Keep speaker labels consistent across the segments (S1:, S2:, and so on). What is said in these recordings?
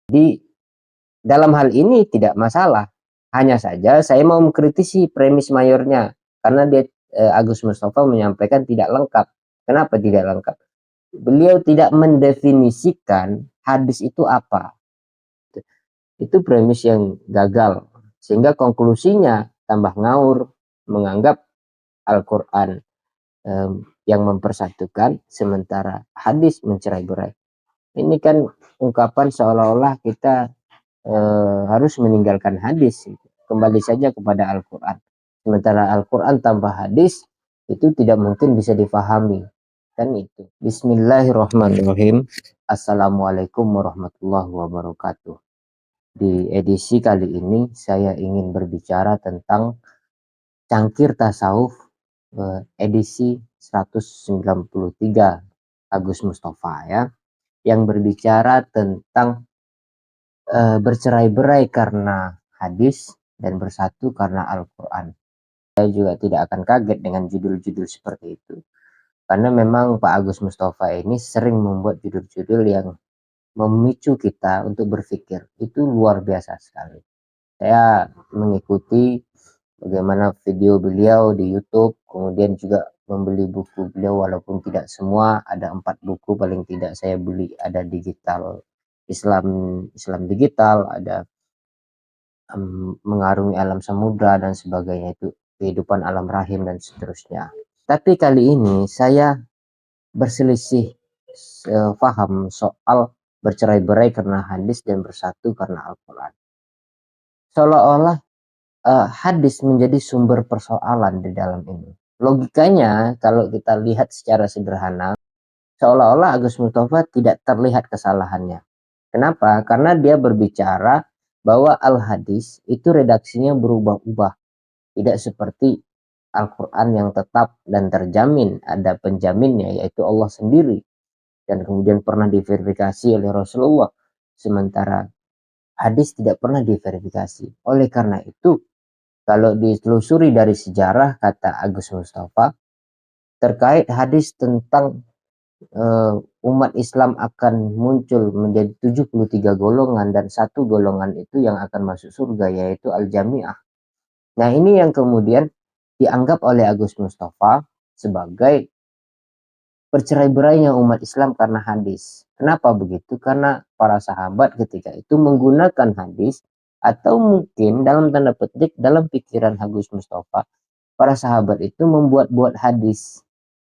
S1: Di dalam hal ini tidak masalah. Hanya saja saya mau mengkritisi premis mayornya karena Agus Mustafa menyampaikan tidak lengkap. Kenapa tidak lengkap? Beliau tidak mendefinisikan hadis itu apa. Itu premis yang gagal. Sehingga konklusinya tambah ngawur, menganggap Al-Quran yang mempersatukan, sementara hadis mencerai-berai. Ini kan ungkapan seolah-olah kita harus meninggalkan hadis. Kembali saja kepada Al-Quran. Sementara Al-Quran tanpa hadis itu tidak mungkin bisa difahami. Kan itu. Bismillahirrahmanirrahim. Assalamualaikum warahmatullahi wabarakatuh. Di edisi kali ini saya ingin berbicara tentang Cangkir Tasawuf edisi 193 Agus Mustafa ya, yang berbicara tentang bercerai-berai karena hadis dan bersatu karena Al-Quran. Saya juga tidak akan kaget dengan judul-judul seperti itu, karena memang Pak Agus Mustafa ini sering membuat judul-judul yang memicu kita untuk berpikir. Itu luar biasa sekali. Saya mengikuti bagaimana video beliau di YouTube, kemudian juga membeli buku beliau, walaupun tidak semua, ada 4 buku paling tidak saya beli, ada digital Islam digital, ada mengarungi alam samudra dan sebagainya, itu kehidupan alam rahim dan seterusnya. Tapi kali ini saya berselisih paham soal bercerai-berai karena hadis dan bersatu karena Al-Quran. Seolah-olah hadis menjadi sumber persoalan di dalam ini. Logikanya kalau kita lihat secara sederhana, seolah-olah Agus Mustafa tidak terlihat kesalahannya. Kenapa? Karena dia berbicara bahwa al-hadis itu redaksinya berubah-ubah. Tidak seperti Al-Quran yang tetap dan terjamin, ada penjaminnya yaitu Allah sendiri. Dan kemudian pernah diverifikasi oleh Rasulullah. Sementara hadis tidak pernah diverifikasi. Oleh karena itu, kalau ditelusuri dari sejarah, kata Agus Mustafa, terkait hadis tentang umat Islam akan muncul menjadi 73 golongan dan satu golongan itu yang akan masuk surga, yaitu Al-Jami'ah. Nah, ini yang kemudian dianggap oleh Agus Mustafa sebagai bercerai-berainya umat Islam karena hadis. Kenapa begitu? Karena para sahabat ketika itu menggunakan hadis, atau mungkin dalam tanda petik dalam pikiran Agus Mustafa, para sahabat itu membuat-buat hadis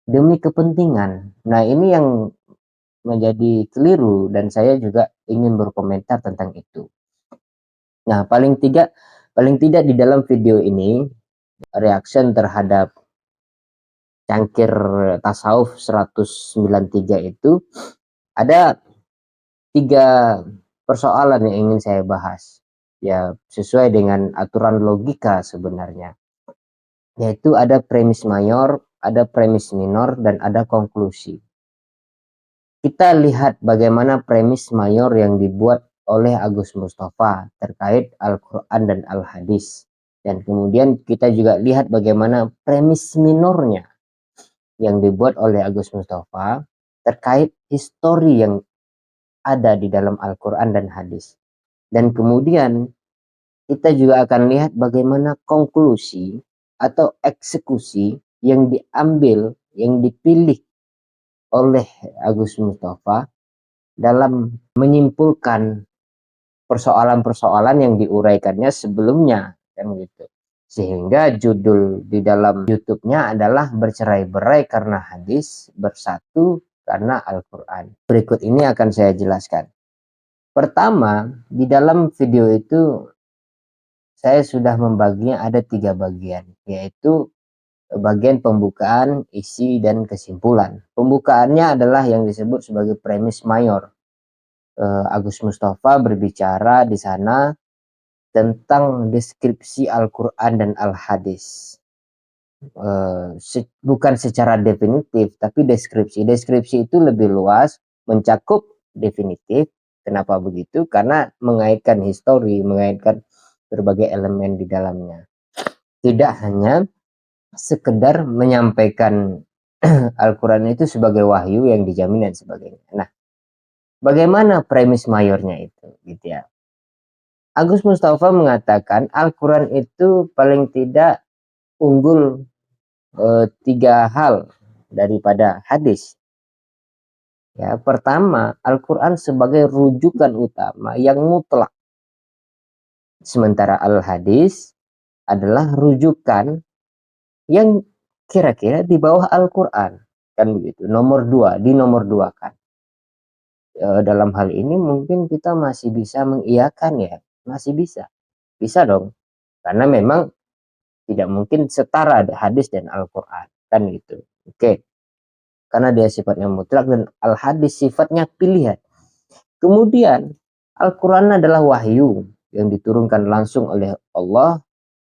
S1: demi kepentingan. Nah, ini yang menjadi keliru dan saya juga ingin berkomentar tentang itu. Nah, paling tidak di dalam video ini, reaction terhadap Cangkir Tasawuf 193 itu ada 3 persoalan yang ingin saya bahas. Ya, sesuai dengan aturan logika sebenarnya. Yaitu ada premis mayor, ada premis minor, dan ada konklusi. Kita lihat bagaimana premis mayor yang dibuat oleh Agus Mustafa terkait Al-Quran dan Al-Hadis. Dan kemudian kita juga lihat bagaimana premis minornya yang dibuat oleh Agus Mustafa terkait histori yang ada di dalam Al-Quran dan Hadis. Dan kemudian kita juga akan lihat bagaimana konklusi atau eksekusi yang diambil, yang dipilih oleh Agus Mustafa dalam menyimpulkan persoalan-persoalan yang diuraikannya sebelumnya, kan gitu. Sehingga judul di dalam YouTube-nya adalah bercerai-berai karena hadis, bersatu karena Al-Quran. Berikut ini akan saya jelaskan. Pertama, di dalam video itu saya sudah membaginya ada 3 bagian, yaitu bagian pembukaan, isi, dan kesimpulan. Pembukaannya adalah yang disebut sebagai premis mayor. Agus Mustafa berbicara di sana tentang deskripsi Al-Quran dan Al-Hadis. Bukan secara definitif, tapi deskripsi. Deskripsi itu lebih luas, mencakup definitif. Kenapa begitu? Karena mengaitkan histori, mengaitkan berbagai elemen di dalamnya. Tidak hanya sekedar menyampaikan Al-Quran itu sebagai wahyu yang dijamin dan sebagainya. Nah, Bagaimana premis mayornya itu, gitu ya. Agus Mustafa mengatakan Al-Quran itu paling tidak unggul 3 hal daripada hadis. Ya, pertama, Al-Quran sebagai rujukan utama yang mutlak. Sementara Al-Hadis adalah rujukan yang kira-kira di bawah Al-Quran. Kan begitu. Nomor 2, di nomor 2 kan. Dalam hal ini mungkin kita masih bisa mengiyakan ya. Masih bisa. Bisa dong. Karena memang tidak mungkin setara hadis dan Al-Quran. Kan gitu. Oke. Karena dia sifatnya mutlak dan Al-Hadis sifatnya pilihan. Kemudian Al-Quran adalah wahyu yang diturunkan langsung oleh Allah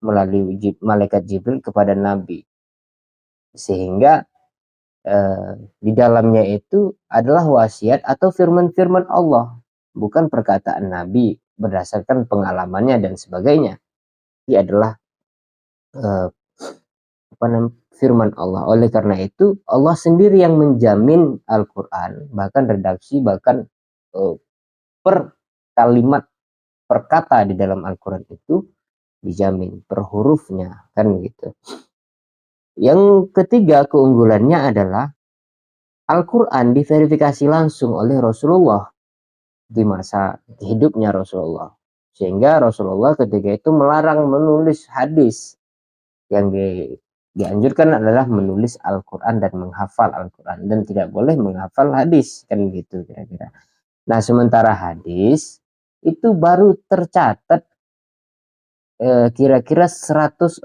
S1: melalui malaikat Jibril kepada Nabi. Sehingga di dalamnya itu adalah wasiat atau firman-firman Allah, bukan perkataan Nabi berdasarkan pengalamannya dan sebagainya. Ini adalah firman Allah. Oleh karena itu Allah sendiri yang menjamin Al-Quran, bahkan redaksi, bahkan per kalimat, per kata di dalam Al-Quran itu dijamin, per hurufnya, kan gitu. Yang ketiga keunggulannya adalah Al-Quran diverifikasi langsung oleh Rasulullah di masa hidupnya Rasulullah. Sehingga Rasulullah ketika itu melarang menulis hadis. Yang dianjurkan adalah menulis Al-Quran dan menghafal Al-Quran. Dan tidak boleh menghafal hadis. Kan gitu kira-kira. Nah sementara hadis itu baru tercatat kira-kira 140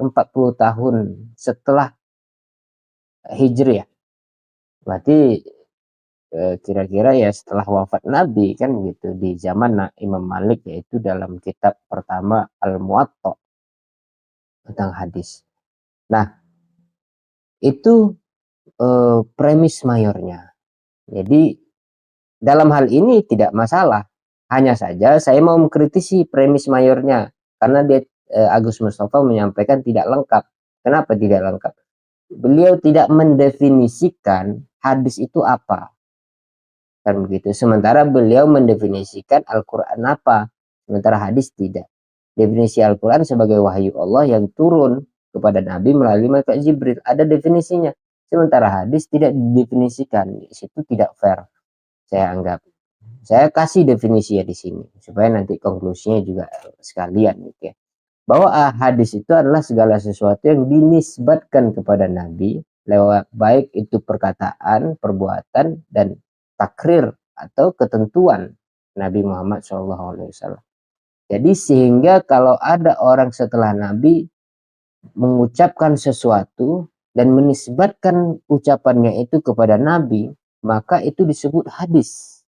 S1: tahun setelah Hijriah. Berarti kira-kira ya setelah wafat Nabi kan gitu di zaman Imam Malik, yaitu dalam kitab pertama Al-Muwatta tentang hadis. Nah itu premis mayornya. Jadi dalam hal ini tidak masalah, hanya saja saya mau mengkritisi premis mayornya karena dia Agus Mustafa menyampaikan tidak lengkap. Kenapa tidak lengkap? Beliau tidak mendefinisikan hadis itu apa. Kan begitu. Sementara beliau mendefinisikan Al-Quran apa, sementara hadis tidak. Definisi Al-Quran sebagai wahyu Allah yang turun kepada Nabi melalui malaikat Jibril, ada definisinya. Sementara hadis tidak didefinisikan. Itu tidak fair, saya anggap. Saya kasih definisinya di sini supaya nanti konklusinya juga sekalian gitu ya. Bahwa hadis itu adalah segala sesuatu yang dinisbatkan kepada Nabi lewat baik itu perkataan, perbuatan, dan takrir atau ketentuan Nabi Muhammad SAW. Jadi sehingga kalau ada orang setelah Nabi mengucapkan sesuatu dan menisbatkan ucapannya itu kepada Nabi, maka itu disebut hadis.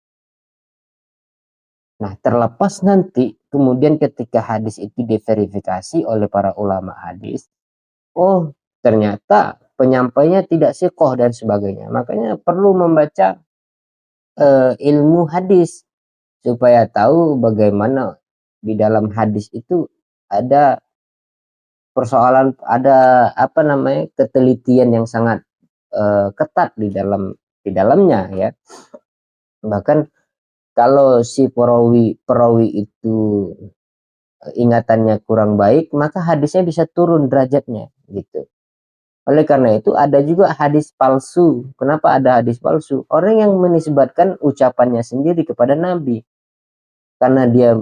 S1: Nah, terlepas nanti kemudian ketika hadis itu diverifikasi oleh para ulama hadis, oh ternyata penyampainya tidak sikoh dan sebagainya. Makanya perlu membaca ilmu hadis supaya tahu bagaimana di dalam hadis itu ada persoalan, ada apa namanya ketelitian yang sangat ketat di dalamnya ya. Bahkan kalau si perawi itu ingatannya kurang baik, maka hadisnya bisa turun derajatnya gitu. Oleh karena itu ada juga hadis palsu. Kenapa ada hadis palsu? Orang yang menisbatkan ucapannya sendiri kepada Nabi. Karena dia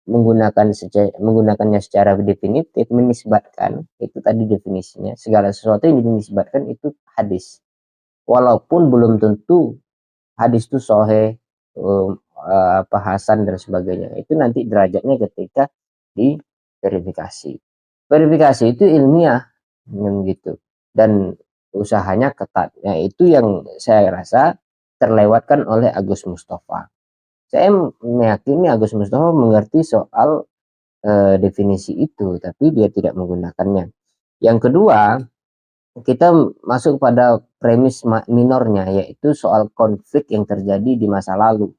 S1: menggunakannya secara definitif, menisbatkan, itu tadi definisinya, segala sesuatu yang dinisbatkan itu hadis. Walaupun belum tentu hadis itu sahih, hasan dan sebagainya. Itu nanti derajatnya ketika diverifikasi. Verifikasi itu ilmiah gitu dan usahanya ketat. Nah, itu yang saya rasa terlewatkan oleh Agus Mustafa. Saya meyakini Agus Mustafa mengerti soal definisi itu, tapi dia tidak menggunakannya. Yang kedua, kita masuk pada premis minornya, yaitu soal konflik yang terjadi di masa lalu.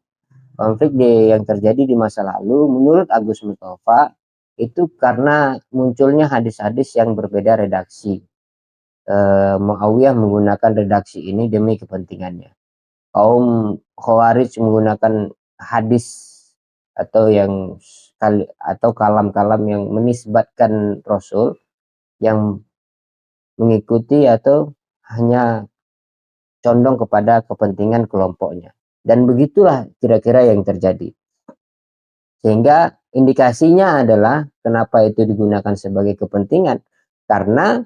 S1: Konflik yang terjadi di masa lalu menurut Agus Mustafa itu karena munculnya hadis-hadis yang berbeda redaksi. Muawiyah menggunakan redaksi ini demi kepentingannya. Kaum Khawarij menggunakan hadis atau kalam-kalam yang menisbatkan Rasul yang mengikuti atau hanya condong kepada kepentingan kelompoknya. Dan begitulah kira-kira yang terjadi. Sehingga indikasinya adalah kenapa itu digunakan sebagai kepentingan. Karena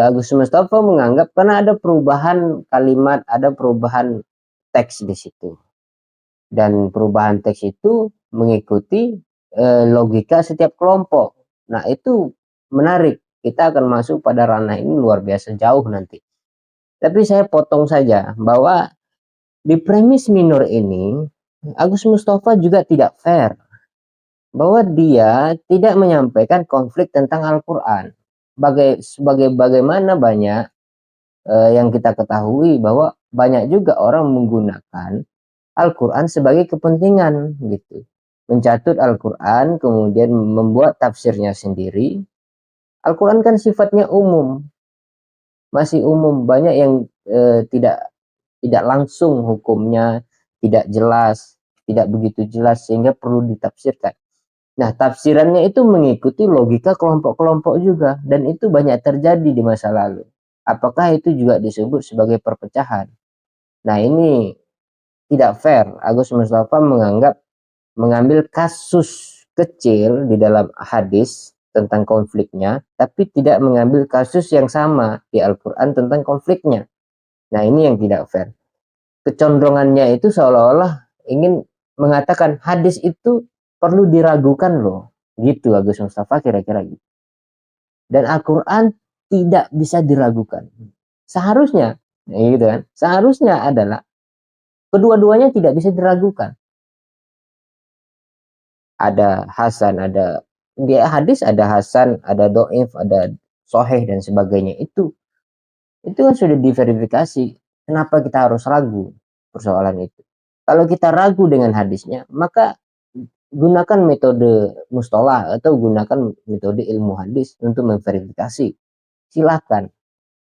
S1: Agus Mustafa menganggap karena ada perubahan kalimat, ada perubahan teks di situ. Dan perubahan teks itu mengikuti logika setiap kelompok. Nah, itu menarik. Kita akan masuk pada ranah ini luar biasa jauh nanti. Tapi saya potong saja bahwa di premis minor ini Agus Mustafa juga tidak fair. Bahwa dia tidak menyampaikan konflik tentang Al-Quran. Bagaimana banyak yang kita ketahui bahwa banyak juga orang menggunakan Al-Quran sebagai kepentingan gitu. Mencatut Al-Quran kemudian membuat tafsirnya sendiri. Al-Quran kan sifatnya umum. Masih umum, banyak yang tidak langsung hukumnya, tidak jelas, tidak begitu jelas sehingga perlu ditafsirkan. Nah, tafsirannya itu mengikuti logika kelompok-kelompok juga dan itu banyak terjadi di masa lalu. Apakah itu juga disebut sebagai perpecahan? Nah, ini tidak fair. Agus Mustafa mengambil kasus kecil di dalam hadis tentang konfliknya, tapi tidak mengambil kasus yang sama di Al-Quran tentang konfliknya. Nah, ini yang tidak fair. Kecondongannya itu seolah-olah ingin mengatakan hadis itu perlu diragukan loh. Gitu Agus Mustafa kira-kira gitu. Dan Al-Quran tidak bisa diragukan. Seharusnya, gitu kan? Seharusnya adalah kedua-duanya tidak bisa diragukan. Ada Hasan, ada di hadis ada Hasan, ada Do'if, ada Soheh dan sebagainya. Itu kan sudah diverifikasi. Kenapa kita harus ragu persoalan itu? Kalau kita ragu dengan hadisnya, maka gunakan metode mustalah atau gunakan metode ilmu hadis untuk memverifikasi. Silakan.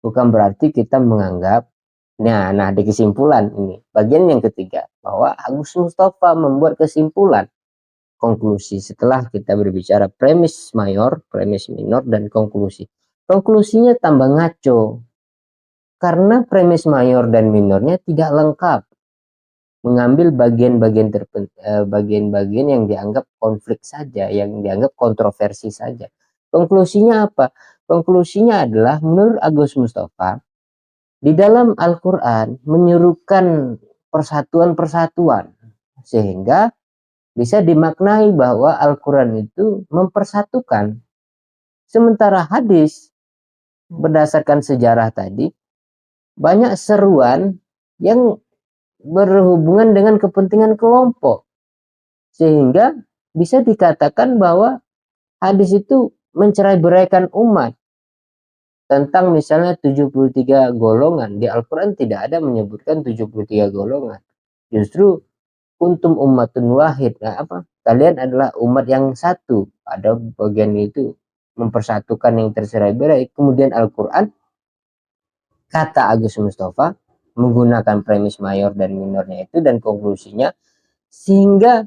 S1: Bukan berarti kita menganggap nah di kesimpulan ini bagian yang ketiga bahwa Agus Mustafa membuat kesimpulan konklusi setelah kita berbicara premis mayor, premis minor dan konklusi. Konklusinya tambah ngaco karena premis mayor dan minornya tidak lengkap. Mengambil bagian-bagian yang dianggap konflik saja, yang dianggap kontroversi saja. Konklusinya apa? Konklusinya adalah menurut Agus Mustafa di dalam Al-Quran menyerukan persatuan-persatuan sehingga bisa dimaknai bahwa Al-Quran itu mempersatukan. Sementara hadis berdasarkan sejarah tadi banyak seruan yang berhubungan dengan kepentingan kelompok. Sehingga bisa dikatakan bahwa hadis itu mencerai-beraikan umat. Tentang misalnya 73 golongan. Di Al-Quran tidak ada menyebutkan 73 golongan. Justru kuntum ummatun wahid. Nah, kalian adalah umat yang satu. Ada bagian itu mempersatukan yang tercerai-berai. Kemudian Al-Quran, kata Agus Mustafa, menggunakan premis mayor dan minornya itu dan konklusinya, sehingga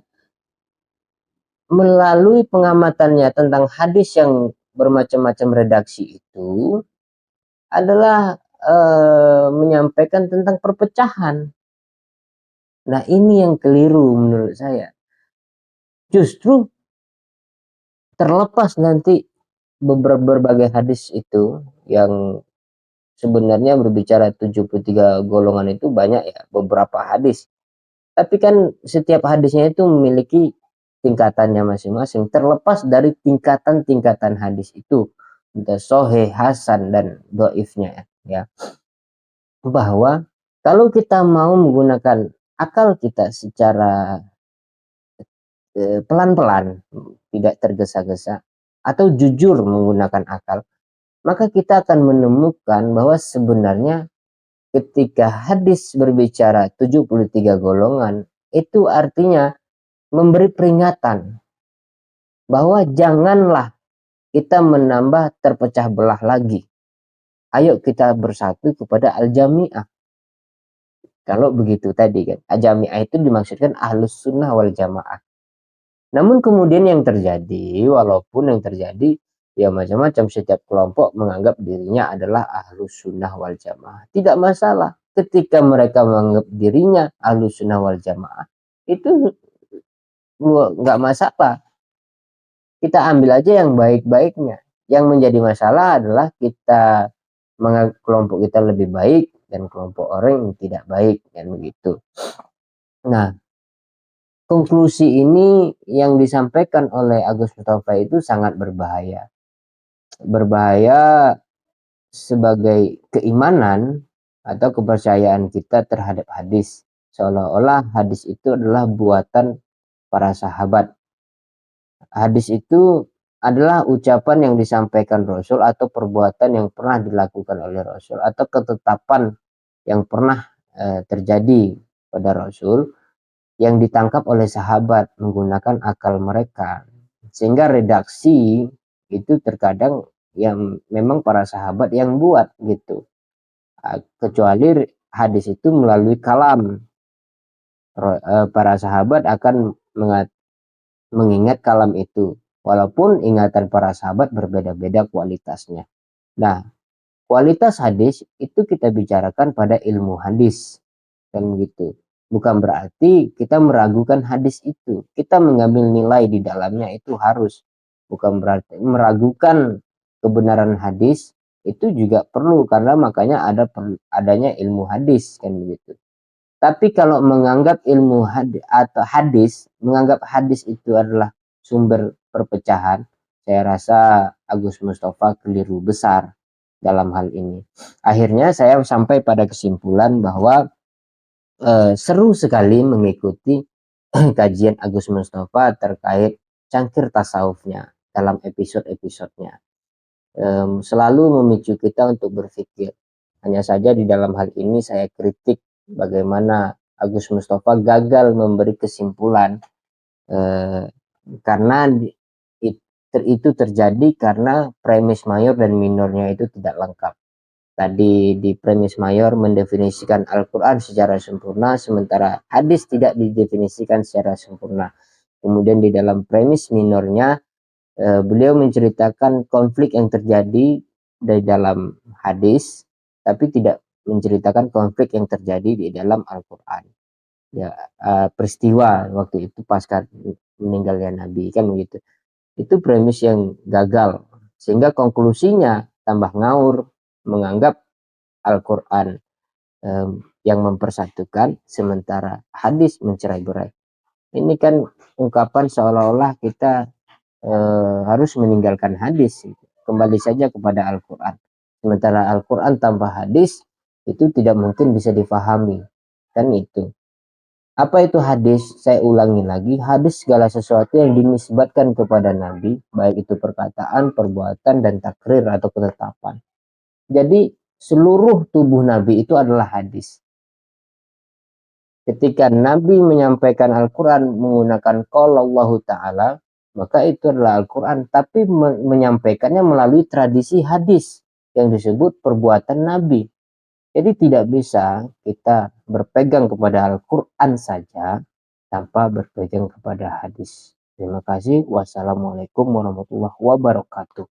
S1: melalui pengamatannya tentang hadis yang bermacam-macam redaksi itu adalah menyampaikan tentang perpecahan. Nah, ini yang keliru menurut saya. Justru terlepas nanti berbagai hadis itu yang sebenarnya berbicara 73 golongan itu banyak ya, beberapa hadis. Tapi kan setiap hadisnya itu memiliki tingkatannya masing-masing, terlepas dari tingkatan-tingkatan hadis itu, entah sahih, hasan dan dhaifnya ya. Bahwa kalau kita mau menggunakan akal kita secara pelan-pelan, tidak tergesa-gesa atau jujur menggunakan akal, maka kita akan menemukan bahwa sebenarnya ketika hadis berbicara 73 golongan, itu artinya memberi peringatan bahwa janganlah kita menambah terpecah belah lagi. Ayo kita bersatu kepada al-jami'ah. Kalau begitu tadi kan, Jami'ah itu dimaksudkan Ahlus Sunnah wal Jamaah. Namun kemudian yang terjadi, walaupun yang terjadi ya macam-macam, setiap kelompok menganggap dirinya adalah Ahlus Sunnah wal Jamaah. Tidak masalah. Ketika mereka menganggap dirinya Ahlus Sunnah wal Jamaah, itu nggak masalah. Kita ambil aja yang baik-baiknya. Yang menjadi masalah adalah kita menganggap kelompok kita lebih baik dan kelompok orang yang tidak baik, kan begitu. Nah, konklusi ini yang disampaikan oleh Agus Mustafa itu sangat berbahaya. Berbahaya sebagai keimanan atau kepercayaan kita terhadap hadis. Seolah-olah hadis itu adalah buatan para sahabat. Hadis itu adalah ucapan yang disampaikan Rasul atau perbuatan yang pernah dilakukan oleh Rasul atau ketetapan yang pernah terjadi pada Rasul yang ditangkap oleh sahabat menggunakan akal mereka, sehingga redaksi itu terkadang yang memang para sahabat yang buat gitu, kecuali hadis itu melalui kalam, para sahabat akan mengingat kalam itu, walaupun ingatan para sahabat berbeda-beda kualitasnya. Nah, kualitas hadis itu kita bicarakan pada ilmu hadis, kan gitu. Bukan berarti kita meragukan hadis itu. Kita mengambil nilai di dalamnya itu harus. Bukan berarti meragukan kebenaran hadis itu juga perlu, karena makanya adanya ilmu hadis, kan begitu. Tapi kalau menganggap ilmu hadis atau menganggap hadis itu adalah sumber perpecahan, saya rasa Agus Mustafa keliru besar dalam hal ini. Akhirnya saya sampai pada kesimpulan bahwa seru sekali mengikuti kajian Agus Mustafa terkait cangkir tasawufnya dalam episode-episodenya. Selalu memicu kita untuk berpikir. Hanya saja di dalam hal ini saya kritik bagaimana Agus Mustafa gagal memberi kesimpulan, karena itu terjadi karena premis mayor dan minornya itu tidak lengkap. Tadi di premis mayor mendefinisikan Al-Quran secara sempurna, sementara hadis tidak didefinisikan secara sempurna. Kemudian di dalam premis minornya beliau menceritakan konflik yang terjadi dari dalam hadis, tapi tidak menceritakan konflik yang terjadi di dalam Al-Quran. Ya, peristiwa waktu itu pasca meninggalnya Nabi, kan begitu. Itu premis yang gagal, sehingga konklusinya tambah ngawur, menganggap Al-Quran yang mempersatukan, sementara hadis mencerai-berai. Ini kan ungkapan seolah-olah kita harus meninggalkan hadis, kembali saja kepada Al-Quran. Sementara Al-Quran tanpa hadis itu tidak mungkin bisa difahami, kan itu. Apa itu hadis? Saya ulangi lagi, hadis segala sesuatu yang dinisbatkan kepada Nabi, baik itu perkataan, perbuatan, dan takrir atau ketetapan. Jadi seluruh tubuh Nabi itu adalah hadis. Ketika Nabi menyampaikan Al-Quran menggunakan qaul Allah Ta'ala, maka itu adalah Al-Quran, tapi menyampaikannya melalui tradisi hadis yang disebut perbuatan Nabi. Jadi tidak bisa kita berpegang kepada Al-Quran saja tanpa berpegang kepada hadis. Terima kasih. Wassalamualaikum warahmatullahi wabarakatuh.